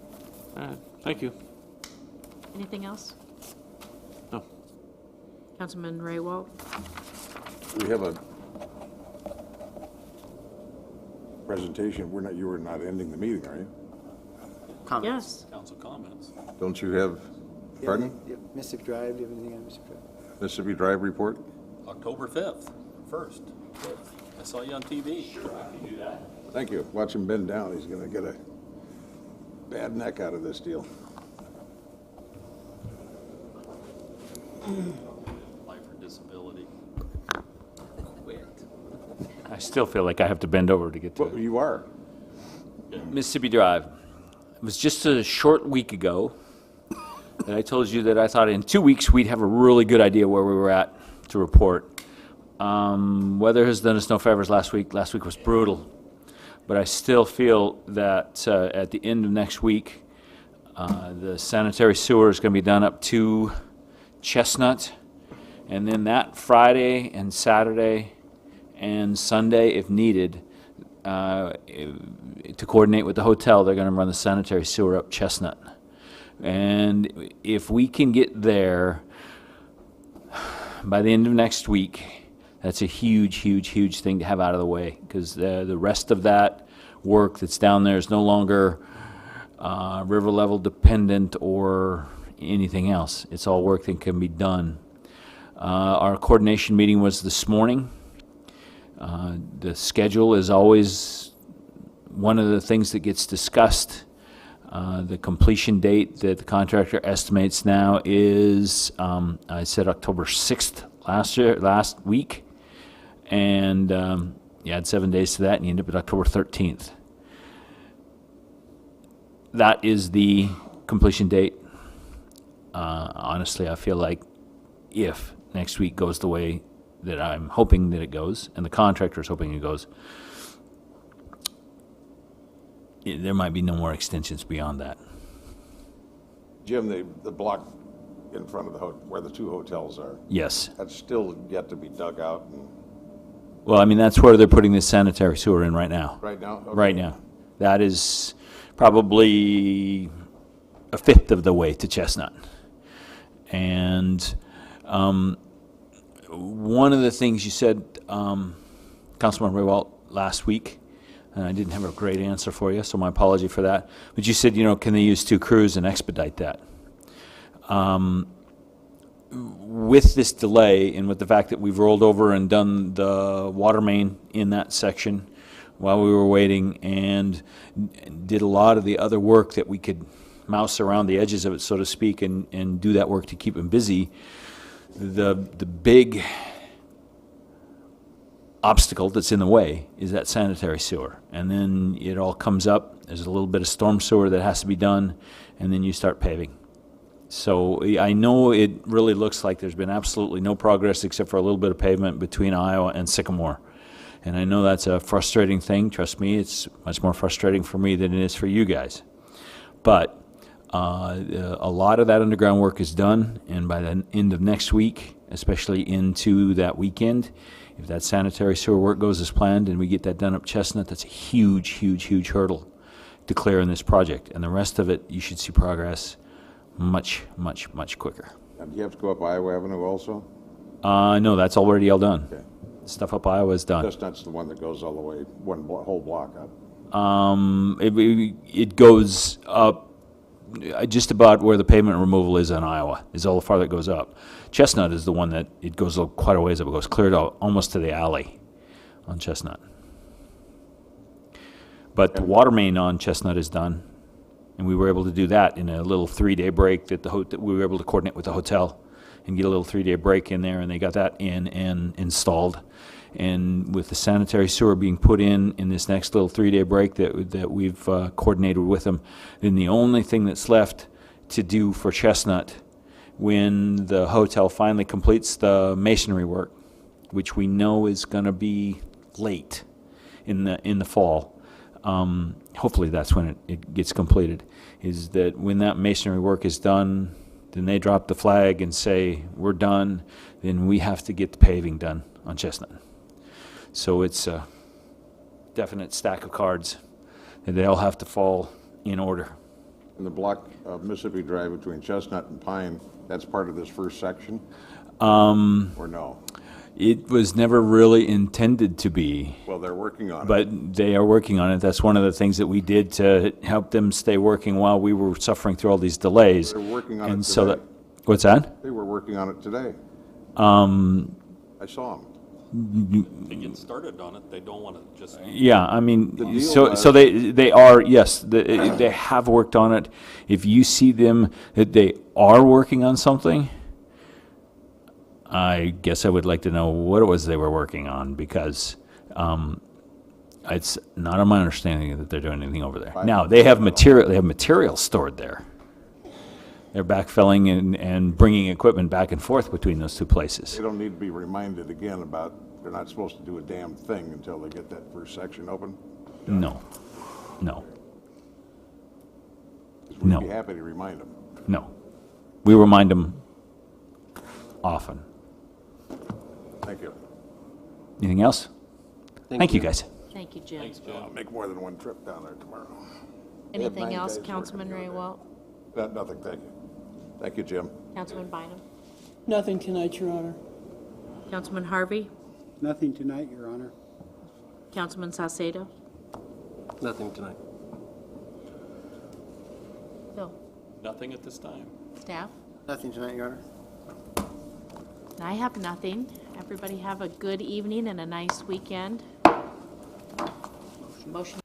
All right, thank you. Anything else? No. Councilman Raywald? We have a presentation. You were not ending the meeting, are you? Comments? Yes. Council comments. Don't you have, pardon? Mississippi Drive, do you have anything on Mississippi Drive? Mississippi Drive report? October 5th, 1st. I saw you on TV. Sure, I can do that. Thank you. Watch him bend down. He's going to get a bad neck out of this deal. Life or disability. Quit. I still feel like I have to bend over to get to Well, you are. Mississippi Drive. It was just a short week ago that I told you that I thought in 2 weeks we'd have a really good idea where we were at to report. Weather has done us no favors last week. Last week was brutal. But I still feel that at the end of next week, the sanitary sewer is going to be done up to Chestnut, and then that Friday and Saturday and Sunday, if needed, to coordinate with the hotel, they're going to run the sanitary sewer up Chestnut. And if we can get there by the end of next week, that's a huge, huge, huge thing to have out of the way, because the rest of that work that's down there is no longer river level dependent or anything else. It's all work that can be done. Our coordination meeting was this morning. The schedule is always one of the things that gets discussed. The completion date that the contractor estimates now is, I said October 6th last week, and you add 7 days to that, and you end up at October 13th. That is the completion date. Honestly, I feel like if next week goes the way that I'm hoping that it goes, and the contractor is hoping it goes, there might be no more extensions beyond that. Jim, the block in front of where the two hotels are, Yes. that's still yet to be dug out Well, I mean, that's where they're putting the sanitary sewer in right now. right now? Okay. Right now. That is probably a fifth of the way to Chestnut. And one of the things you said, Councilman Raywalt, last week, and I didn't have a great answer for you, so my apology for that. But you said, can they use 2 crews and expedite that? With this delay and with the fact that we've rolled over and done the water main in that section while we were waiting and did a lot of the other work that we could mouse around the edges of it, so to speak, and do that work to keep them busy, the big obstacle that's in the way is that sanitary sewer. And then it all comes up, there's a little bit of storm sewer that has to be done, and then you start paving. So I know it really looks like there's been absolutely no progress except for a little bit of pavement between Iowa and Sycamore. And I know that's a frustrating thing. Trust me, it's much more frustrating for me than it is for you guys. But a lot of that underground work is done, and by the end of next week, especially into that weekend, if that sanitary sewer work goes as planned and we get that done up Chestnut, that's a huge, huge, huge hurdle to clear in this project. And the rest of it, you should see progress much, much, much quicker. And do you have to go up Iowa Avenue also? No, that's already all done. Okay. Stuff up Iowa is done. Chestnut's the one that goes all the way, whole block up. It goes up just about where the pavement removal is in Iowa, is all the farther it goes up. Chestnut is the one that it goes quite a ways up. It goes clear out almost to the alley on Chestnut. But the water main on Chestnut is done, and we were able to do that in a little 3-day break that we were able to coordinate with the hotel and get a little 3-day break in there, and they got that in and installed. And with the sanitary sewer being put in this next little 3-day break that we've coordinated with them, then the only thing that's left to do for Chestnut when the hotel finally completes the masonry work, which we know is going to be late in the fall, hopefully that's when it gets completed, is that when that masonry work is done, then they drop the flag and say, we're done, then we have to get the paving done on Chestnut. So it's a definite stack of cards, and they all have to fall in order. And the block of Mississippi Drive between Chestnut and Pine, that's part of this first section? Or no? It was never really intended to be. Well, they're working on it. But they are working on it. That's one of the things that we did to help them stay working while we were suffering through all these delays. They're working on And it so today. what's that? They were working on it today. I saw them. They get started on it, they don't want to just. Yeah, I mean, The deal so was- they are, yes, they have worked on it. If you see them, that they are working on something, I guess I would like to know what it was they were working on, because it's not on my understanding that they're doing anything over there. Now, they have material stored there. They're backfilling and bringing equipment back and forth between those two places. They don't need to be reminded again about, they're not supposed to do a damn thing until they get that first section open? No. 'Cause we'd No. be happy to remind them. No. We remind them often. Thank you. Anything else? Thank you, guys. Thank you, Jim. I'll make more than one trip down there tomorrow. Anything 9 else, days Councilman working Ray down Walt? there. Nothing, thank you. Thank you, Jim. Councilman Bynum? Nothing tonight, Your Honor. Councilman Harvey? Nothing tonight, Your Honor. Councilman Salcedo? Nothing tonight. Bill? Nothing at this time. Staff? Nothing tonight, Your Honor. And I have nothing. Everybody have a good evening and a nice weekend. Motion